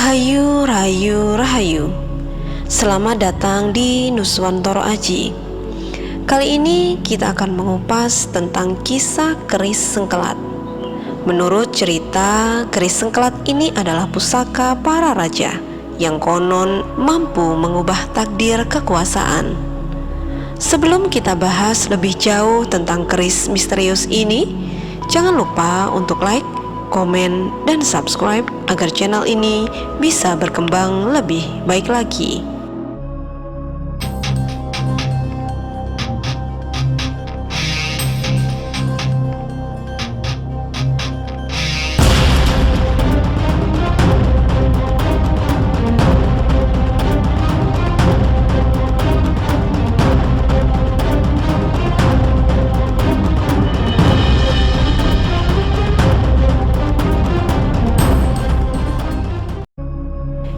Rahayu, rahayu, rahayu. Selamat datang di Nuswantoro Aji. Kali ini kita akan mengupas tentang kisah keris sengkelat. Menurut cerita, keris sengkelat ini adalah pusaka para raja yang konon mampu mengubah takdir kekuasaan. Sebelum kita bahas lebih jauh tentang keris misterius ini, jangan lupa untuk like, komen, dan subscribe agar channel ini bisa berkembang lebih baik lagi.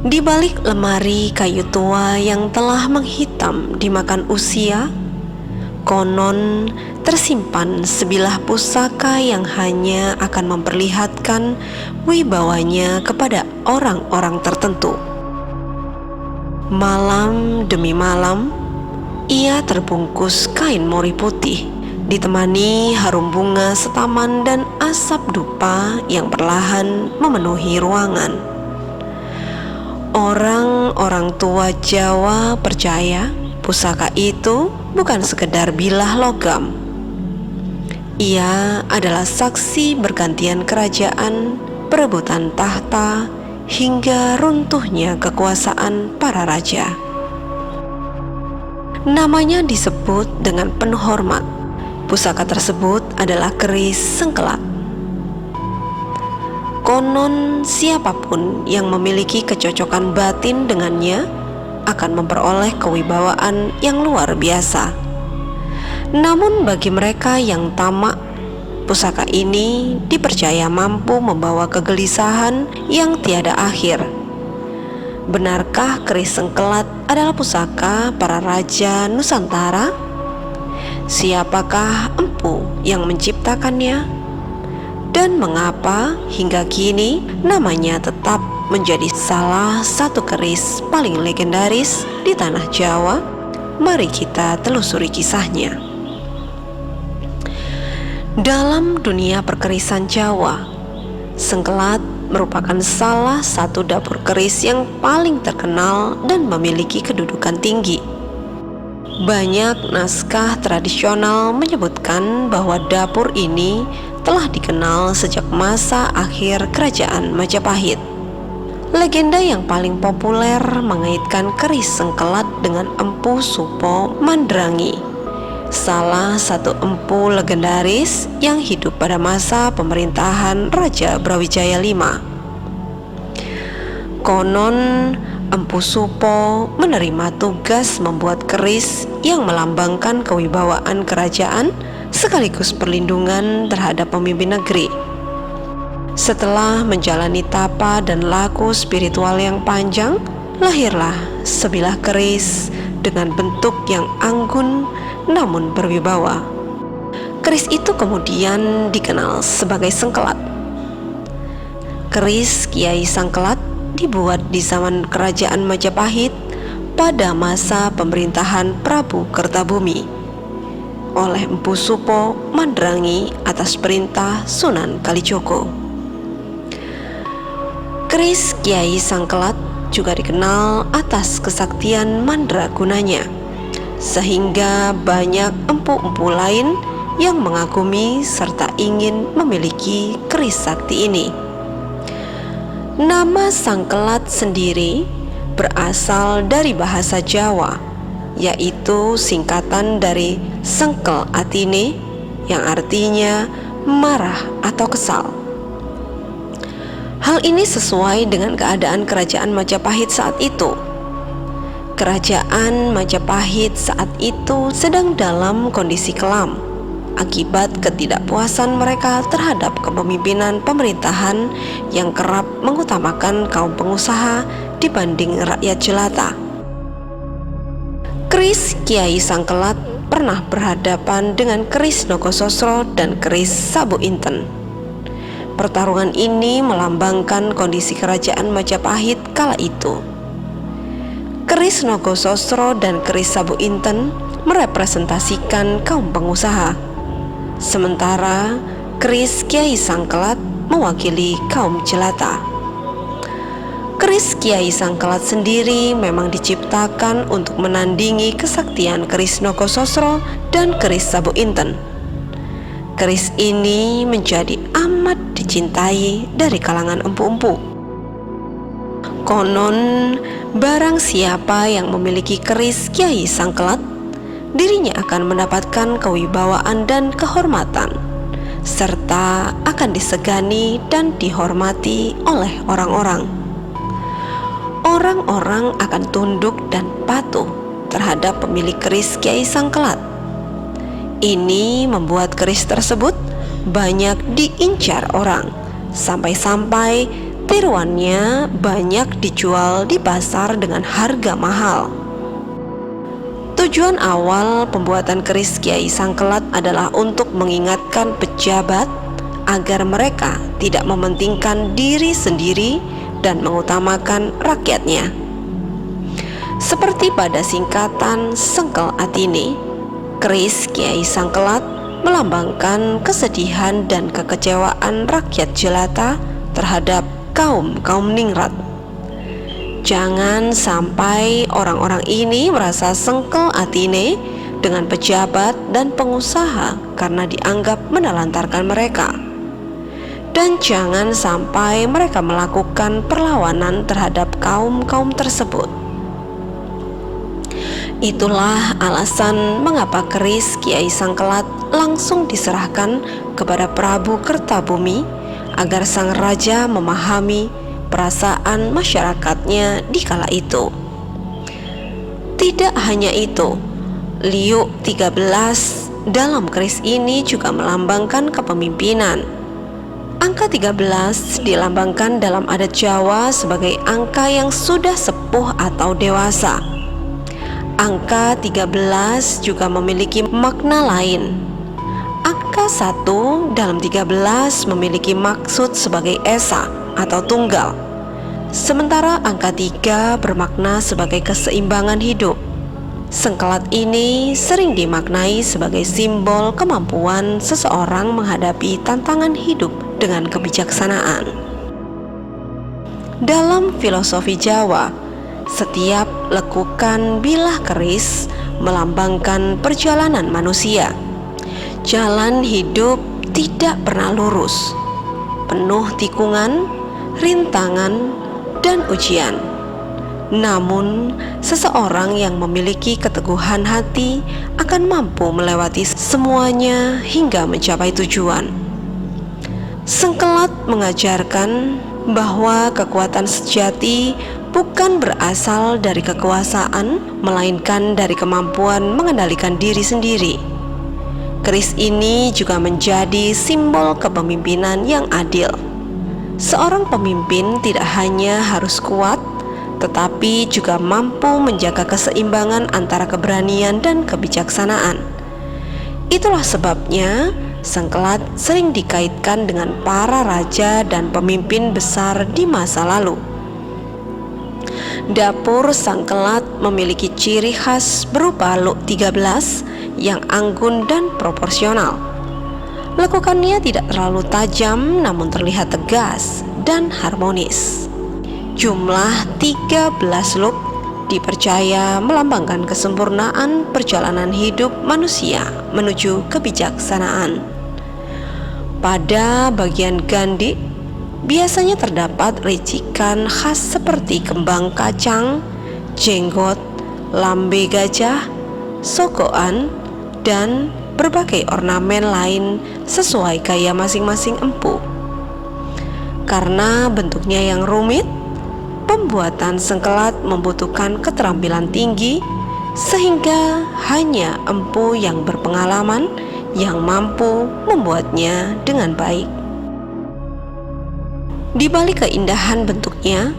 Di balik lemari kayu tua yang telah menghitam dimakan usia, konon tersimpan sebilah pusaka yang hanya akan memperlihatkan wibawanya kepada orang-orang tertentu. Malam demi malam, ia terbungkus kain mori putih, ditemani harum bunga setaman dan asap dupa yang perlahan memenuhi ruangan. Orang-orang tua Jawa percaya pusaka itu bukan sekedar bilah logam. Ia adalah saksi bergantian kerajaan, perebutan tahta, hingga runtuhnya kekuasaan para raja. Namanya disebut dengan penuh hormat. Pusaka tersebut adalah keris sengkelat. Konon siapapun yang memiliki kecocokan batin dengannya akan memperoleh kewibawaan yang luar biasa. Namun bagi mereka yang tamak, pusaka ini dipercaya mampu membawa kegelisahan yang tiada akhir. Benarkah keris sengkelat adalah pusaka para raja Nusantara? Siapakah empu yang menciptakannya? Dan mengapa hingga kini namanya tetap menjadi salah satu keris paling legendaris di tanah Jawa? Mari kita telusuri kisahnya. Dalam dunia perkerisan Jawa, sengkelat merupakan salah satu dapur keris yang paling terkenal dan memiliki kedudukan tinggi. Banyak naskah tradisional menyebutkan bahwa dapur ini telah dikenal sejak masa akhir kerajaan Majapahit. Legenda yang paling populer mengaitkan keris sengkelat dengan Empu Supo Mandrangi, salah satu empu legendaris yang hidup pada masa pemerintahan Raja Brawijaya V. Konon Empu Supo menerima tugas membuat keris yang melambangkan kewibawaan kerajaan sekaligus perlindungan terhadap pemimpin negeri. Setelah menjalani tapa dan laku spiritual yang panjang, lahirlah sebilah keris dengan bentuk yang anggun namun berwibawa. Keris itu kemudian dikenal sebagai sengkelat. Keris Kiai Sangkelat dibuat di zaman kerajaan Majapahit pada masa pemerintahan Prabu Kertabumi oleh Empu Supo Mandrangi atas perintah Sunan Kalijogo. Keris Kiai Sangkelat juga dikenal atas kesaktian mandragunanya, sehingga banyak empu-empu lain yang mengagumi serta ingin memiliki keris sakti ini. Nama sangkelat sendiri berasal dari bahasa Jawa, yaitu singkatan dari sengkel atine yang artinya marah atau kesal. Hal ini sesuai dengan keadaan kerajaan Majapahit saat itu. Kerajaan Majapahit saat itu sedang dalam kondisi kelam akibat ketidakpuasan mereka terhadap kepemimpinan pemerintahan yang kerap mengutamakan kaum pengusaha dibanding rakyat jelata. Keris Kiai Sangkelat pernah berhadapan dengan keris Nogososro dan keris Sabu Inten. Pertarungan ini melambangkan kondisi kerajaan Majapahit kala itu. Keris Nogososro dan keris Sabu Inten merepresentasikan kaum pengusaha, sementara keris Kiai Sangkelat mewakili kaum jelata. Keris Kiai Sangkelat sendiri memang diciptakan untuk menandingi kesaktian keris Nogososro dan keris Sabu Inten. Keris ini menjadi amat dicintai dari kalangan empu-empu. Konon, barang siapa yang memiliki keris Kiai Sangkelat, dirinya akan mendapatkan kewibawaan dan kehormatan, serta akan disegani dan dihormati oleh orang-orang. Orang-orang akan tunduk dan patuh terhadap pemilik keris Kiai Sangkelat. Ini membuat keris tersebut banyak diincar orang, sampai-sampai tiruannya banyak dijual di pasar dengan harga mahal. Tujuan awal pembuatan keris Kiai Sangkelat adalah untuk mengingatkan pejabat agar mereka tidak mementingkan diri sendiri dan mengutamakan rakyatnya. Seperti pada singkatan Sengkel Atine, keris Kiai Sangkelat melambangkan kesedihan dan kekecewaan rakyat jelata terhadap kaum ningrat. Jangan sampai orang-orang ini merasa sengkel atine dengan pejabat dan pengusaha karena dianggap menelantarkan mereka. Dan jangan sampai mereka melakukan perlawanan terhadap kaum tersebut. Itulah alasan mengapa keris Kiai Sangkelat langsung diserahkan kepada Prabu Kertabumi agar sang raja memahami perasaan masyarakatnya di kala itu. Tidak hanya itu, Liuk 13 dalam keris ini juga melambangkan kepemimpinan. Angka 13 dilambangkan dalam adat Jawa sebagai angka yang sudah sepuh atau dewasa. Angka 13 juga memiliki makna lain. Angka 1 dalam 13 memiliki maksud sebagai esa atau tunggal, sementara angka 3 bermakna sebagai keseimbangan hidup. Sengkelat ini sering dimaknai sebagai simbol kemampuan seseorang menghadapi tantangan hidup dengan kebijaksanaan. Dalam filosofi Jawa, setiap lekukan bilah keris melambangkan perjalanan manusia. Jalan hidup tidak pernah lurus, penuh tikungan, rintangan, dan ujian. Namun, seseorang yang memiliki keteguhan hati akan mampu melewati semuanya hingga mencapai tujuan. Sengkelat mengajarkan bahwa kekuatan sejati bukan berasal dari kekuasaan, melainkan dari kemampuan mengendalikan diri sendiri. Keris ini juga menjadi simbol kepemimpinan yang adil. Seorang pemimpin tidak hanya harus kuat, tetapi juga mampu menjaga keseimbangan antara keberanian dan kebijaksanaan. Itulah sebabnya Sengkelat sering dikaitkan dengan para raja dan pemimpin besar di masa lalu. Dapur Sangkelat memiliki ciri khas berupa Luk 13 yang anggun dan proporsional. Lekukannya tidak terlalu tajam namun terlihat tegas dan harmonis. Jumlah 13 luk dipercaya melambangkan kesempurnaan perjalanan hidup manusia menuju kebijaksanaan. Pada bagian gandi biasanya terdapat ricikan khas seperti kembang kacang, jenggot, lambe gajah, sogokan, dan berbagai ornamen lain sesuai gaya masing-masing empu. Karena bentuknya yang rumit, pembuatan sengkelat membutuhkan keterampilan tinggi, sehingga hanya empu yang berpengalaman yang mampu membuatnya dengan baik. Di balik keindahan bentuknya,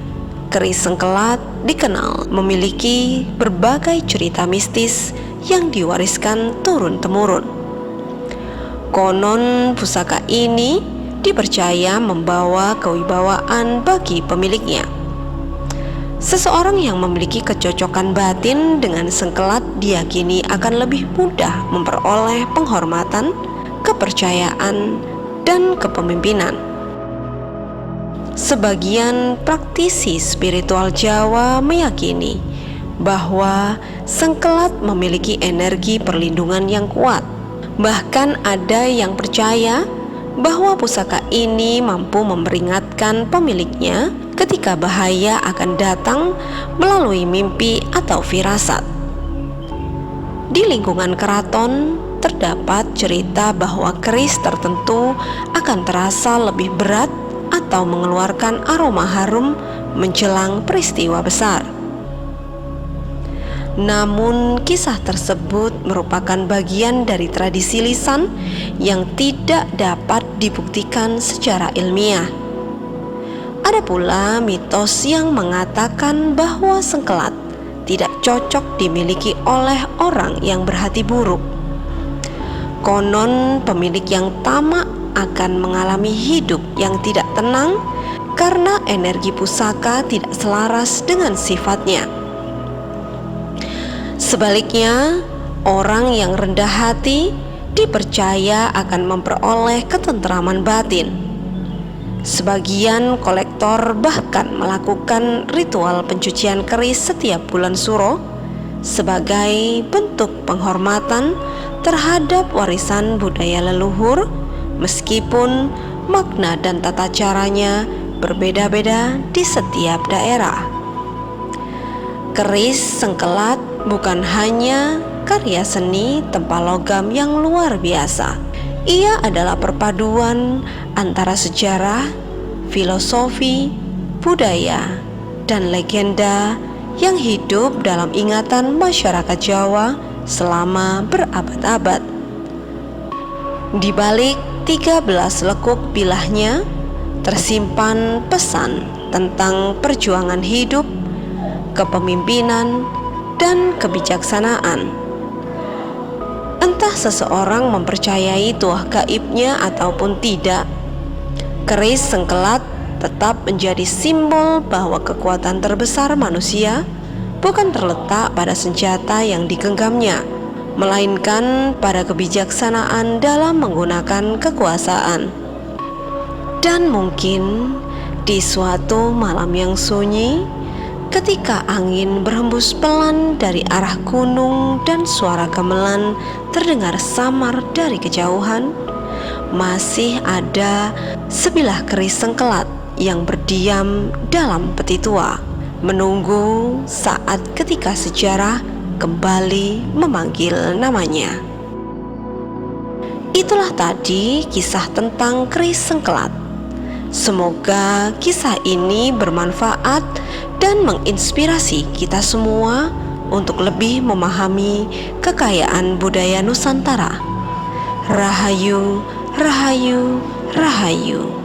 keris sengkelat dikenal memiliki berbagai cerita mistis yang diwariskan turun-temurun. Konon pusaka ini dipercaya membawa kewibawaan bagi pemiliknya. Seseorang yang memiliki kecocokan batin dengan sengkelat diyakini akan lebih mudah memperoleh penghormatan, kepercayaan, dan kepemimpinan. Sebagian praktisi spiritual Jawa meyakini bahwa sengkelat memiliki energi perlindungan yang kuat. Bahkan ada yang percaya bahwa pusaka ini mampu memperingatkan pemiliknya ketika bahaya akan datang melalui mimpi atau firasat. Di lingkungan keraton terdapat cerita bahwa keris tertentu akan terasa lebih berat atau mengeluarkan aroma harum menjelang peristiwa besar. Namun kisah tersebut merupakan bagian dari tradisi lisan yang tidak dapat dibuktikan secara ilmiah. Ada pula mitos yang mengatakan bahwa sengkelat tidak cocok dimiliki oleh orang yang berhati buruk. Konon pemilik yang tamak akan mengalami hidup yang tidak tenang karena energi pusaka tidak selaras dengan sifatnya. Sebaliknya, orang yang rendah hati dipercaya akan memperoleh ketentraman batin. Sebagian kolektor bahkan melakukan ritual pencucian keris setiap bulan Suro sebagai bentuk penghormatan terhadap warisan budaya leluhur, meskipun makna dan tata caranya berbeda-beda di setiap daerah. Keris sengkelat bukan hanya karya seni tempa logam yang luar biasa. Ia adalah perpaduan antara sejarah, filosofi, budaya, dan legenda yang hidup dalam ingatan masyarakat Jawa selama berabad-abad. Di balik 13 lekuk bilahnya tersimpan pesan tentang perjuangan hidup, kepemimpinan, dan kebijaksanaan. Entah seseorang mempercayai tuah gaibnya ataupun tidak, keris sengkelat tetap menjadi simbol bahwa kekuatan terbesar manusia bukan terletak pada senjata yang digenggamnya, melainkan pada kebijaksanaan dalam menggunakan kekuasaan. Dan mungkin di suatu malam yang sunyi, ketika angin berhembus pelan dari arah gunung dan suara gamelan terdengar samar dari kejauhan, masih ada sebilah keris sengkelat yang berdiam dalam peti tua, menunggu saat ketika sejarah kembali memanggil namanya. Itulah tadi kisah tentang keris sengkelat. Semoga kisah ini bermanfaat dan menginspirasi kita semua untuk lebih memahami kekayaan budaya Nusantara. Rahayu, Rahayu, Rahayu.